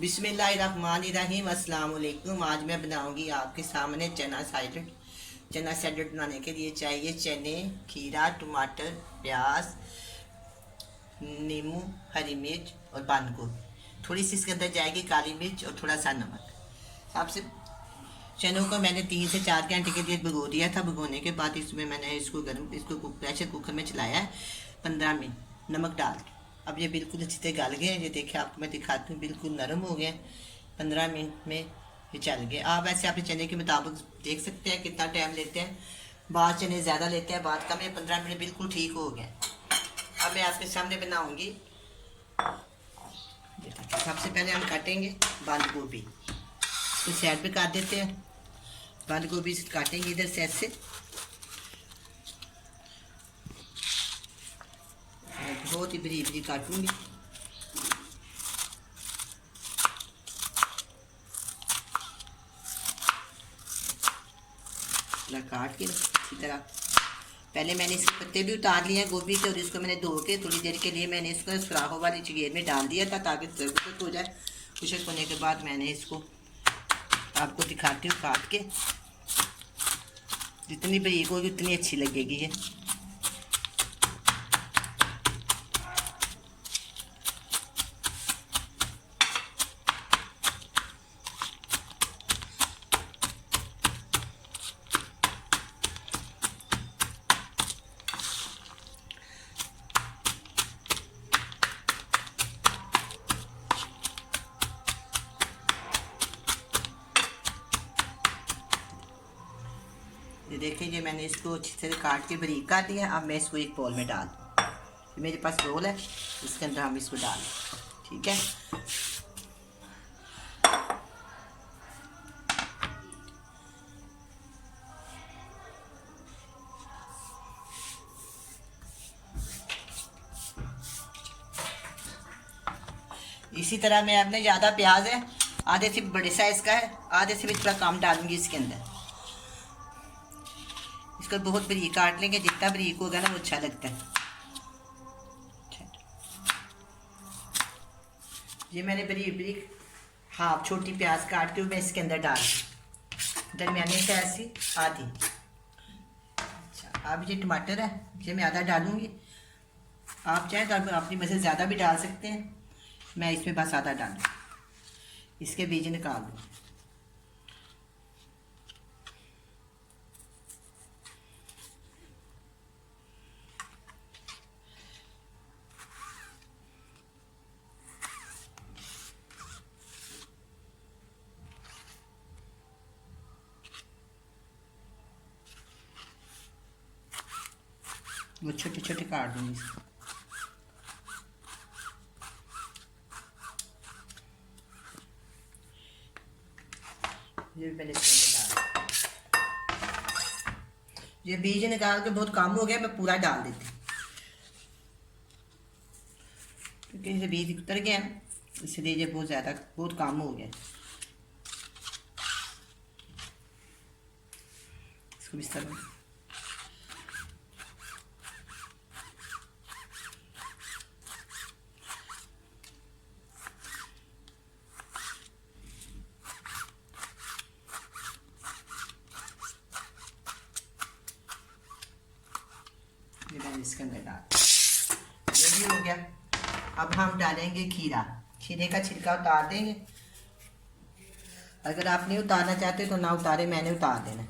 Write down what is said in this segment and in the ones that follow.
बिस्मिल्लाहिर्रहमानिर्रहीम अस्सलाम वालेकुम। आज मैं बनाऊंगी आपके सामने चना सैलेड। चना सैलेड बनाने के लिए चाहिए चने, खीरा, टमाटर, प्याज, नींबू, हरी मिर्च और बंद गोभी। थोड़ी सी इसके अंदर जाएगी काली मिर्च और थोड़ा सा नमक। सबसे चनों को मैंने 3 से 4 घंटे के लिए भिगो दिया था। भिगोने के बाद इसमें मैंने इसको प्रेशर कुकर में चलाया है 15 मिनट नमक डाल के। अब ये बिल्कुल अच्छी तरह गल गए। ये देखिए आपको मैं दिखाती हूँ, बिल्कुल नरम हो गए। 15 मिनट में ये चल गए। आप ऐसे अपने चने के मुताबिक देख सकते हैं कितना टाइम लेते हैं। बाद चने ज़्यादा लेते हैं, बाद कम। 15 मिनट बिल्कुल ठीक हो गए। अब मैं आपके सामने बनाऊँगी। सबसे पहले हम काटेंगे बंद गोभी। तो साइड पे काट देते हैं। बंद गोभी से काटेंगे इधर से ऐसे। बहुत ही बरीक बरीक काटूंगी। काट के इसी तरह। पहले मैंने इसके पत्ते भी उतार लिए हैं गोभी के, और इसको मैंने धो के थोड़ी देर के लिए मैंने इसको सुराखों वाली चगेर में डाल दिया था ताकि खुशक हो जाए। खुशक होने के बाद मैंने इसको आपको दिखाती हूँ काट के। जितनी बरीक होगी उतनी अच्छी लगेगी ये। ये देखिए, ये मैंने इसको अच्छी तरह काट के बारीक काट दिया। अब मैं इसको एक बोल में डाल दूँ। मेरे पास बोल है, इसके अंदर हम इसको डाल दें। ठीक है। इसी तरह मैं अपने ज़्यादा प्याज है, आधे से बड़े साइज़ का है, आधे से भी थोड़ा कम डालूंगी इसके अंदर। इसको बहुत बारीक काट लेंगे, जितना बारीक होगा ना वो अच्छा लगता है। ये मैंने बारीक बारीक हाफ छोटी प्याज काट के मैं इसके अंदर डाल दरमियाने से ऐसी आधी। अच्छा, अब ये टमाटर है, ये मैं आधा डालूंगी। आप चाहें तो अपनी मर्ज़ी ज़्यादा भी डाल सकते हैं। मैं इसमें बस आधा डालूँ। इसके बीज निकाल दूँ। वो छोटे छोटे काट दूँगी इसको। ये पहले डाल। ये बीज निकाल के बहुत कम हो गया, मैं पूरा डाल देती हूँ क्योंकि इसे बीज उतर गया ना, इसलिए ये बहुत कम हो गया। इसको इस तरह इसके अंदर डाल। ये भी हो गया। अब हम डालेंगे खीरा। खीरे का छिलका उतार देंगे। अगर आप नहीं उतारना चाहते तो ना उतारे, मैंने उतार देना।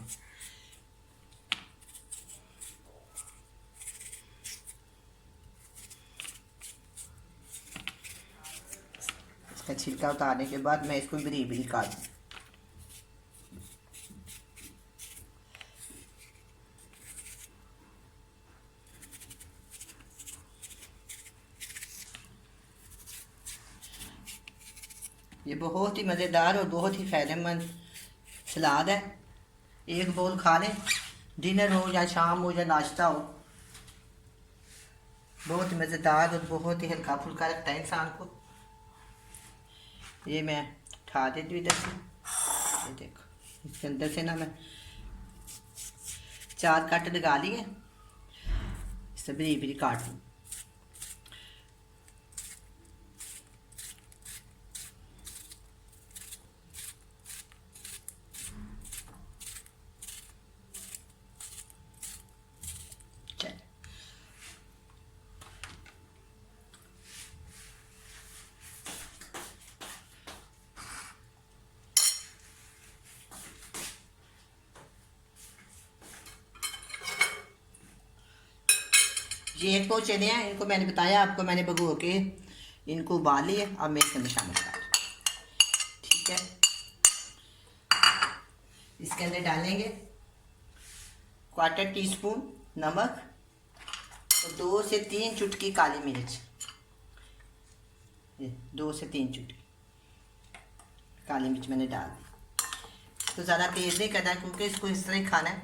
इसका छिलका उतारने के बाद मैं इसको बारीक बारीक काट दूँ। ये बहुत ही मज़ेदार और बहुत ही फ़ायदेमंद सलाद है। एक बोल खा लें, डिनर हो या शाम हो या नाश्ता हो। बहुत ही मज़ेदार और बहुत ही हल्का फुल्का लगता है इंसान को। ये मैं उठा देती हूँ इधर से। ये देखो, इसके अंदर से ना मैं 4 कट लगा लिए। इसे बारीक बारीक काट दूँ। ये 1 पाव चने हैं, इनको मैंने बताया आपको, मैंने भगो के इनको उबाल लिया। अब मैं इसके अंदर शामिल कर दूँ। ठीक है, इसके अंदर डालेंगे 1/4 टीस्पून नमक और 2 से 3 चुटकी काली मिर्च। 2 से 3 चुटकी काली मिर्च मैंने डाल दी। तो ज़्यादा तेज़ नहीं करना क्योंकि इसको इस तरह ही खाना है,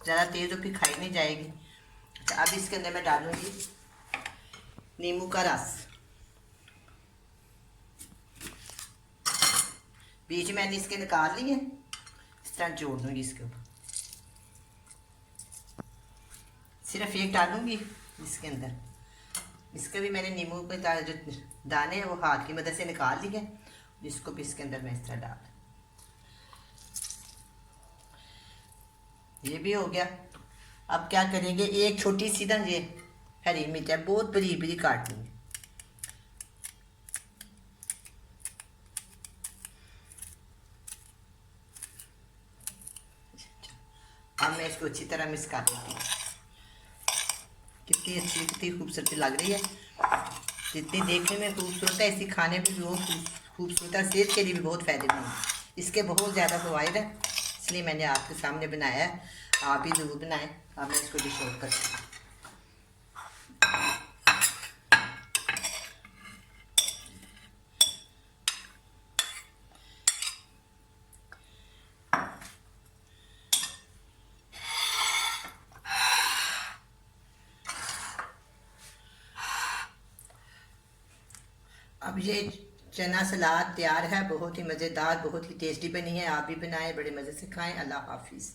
ज़्यादा तेज़ तो फिर खाई नहीं जाएगी। अच्छा, अब इसके अंदर मैं डालूँगी नींबू का रस। बीज मैंने इसके निकाल लिए, इस तरह जोड़ दूँगी इसके ऊपर। सिर्फ एक डालूँगी इसके अंदर। इसके भी मैंने नींबू के जो दाने हैं वो हाथ की मदद से निकाल लिए, इसको भी इसके अंदर मैं इस तरह डाल। ये भी हो गया। अब क्या करेंगे, एक छोटी सी ना ये हरी मिर्च है, बहुत बारीक बारीक काट लेंगे। अब मैं इसको अच्छी तरह मिक्स कर देती हूँ। कितनी अच्छी, कितनी खूबसूरती लग रही है। जितनी देखने में खूबसूरत है, इसी खाने में भी बहुत खूबसूरत है। सेहत के लिए भी बहुत फ़ायदेमंद है, इसके बहुत ज़्यादा फ़वाइद है, इसलिए मैंने आपके सामने बनाया है। आप भी ज़रूर बनाएं। अब मैं इसको डिश आउट करती हूँ। अब ये चना सलाद तैयार है, बहुत ही मज़ेदार, बहुत ही टेस्टी बनी है। आप भी बनाएं, बड़े मज़े से खाएं। अल्लाह हाफिज़।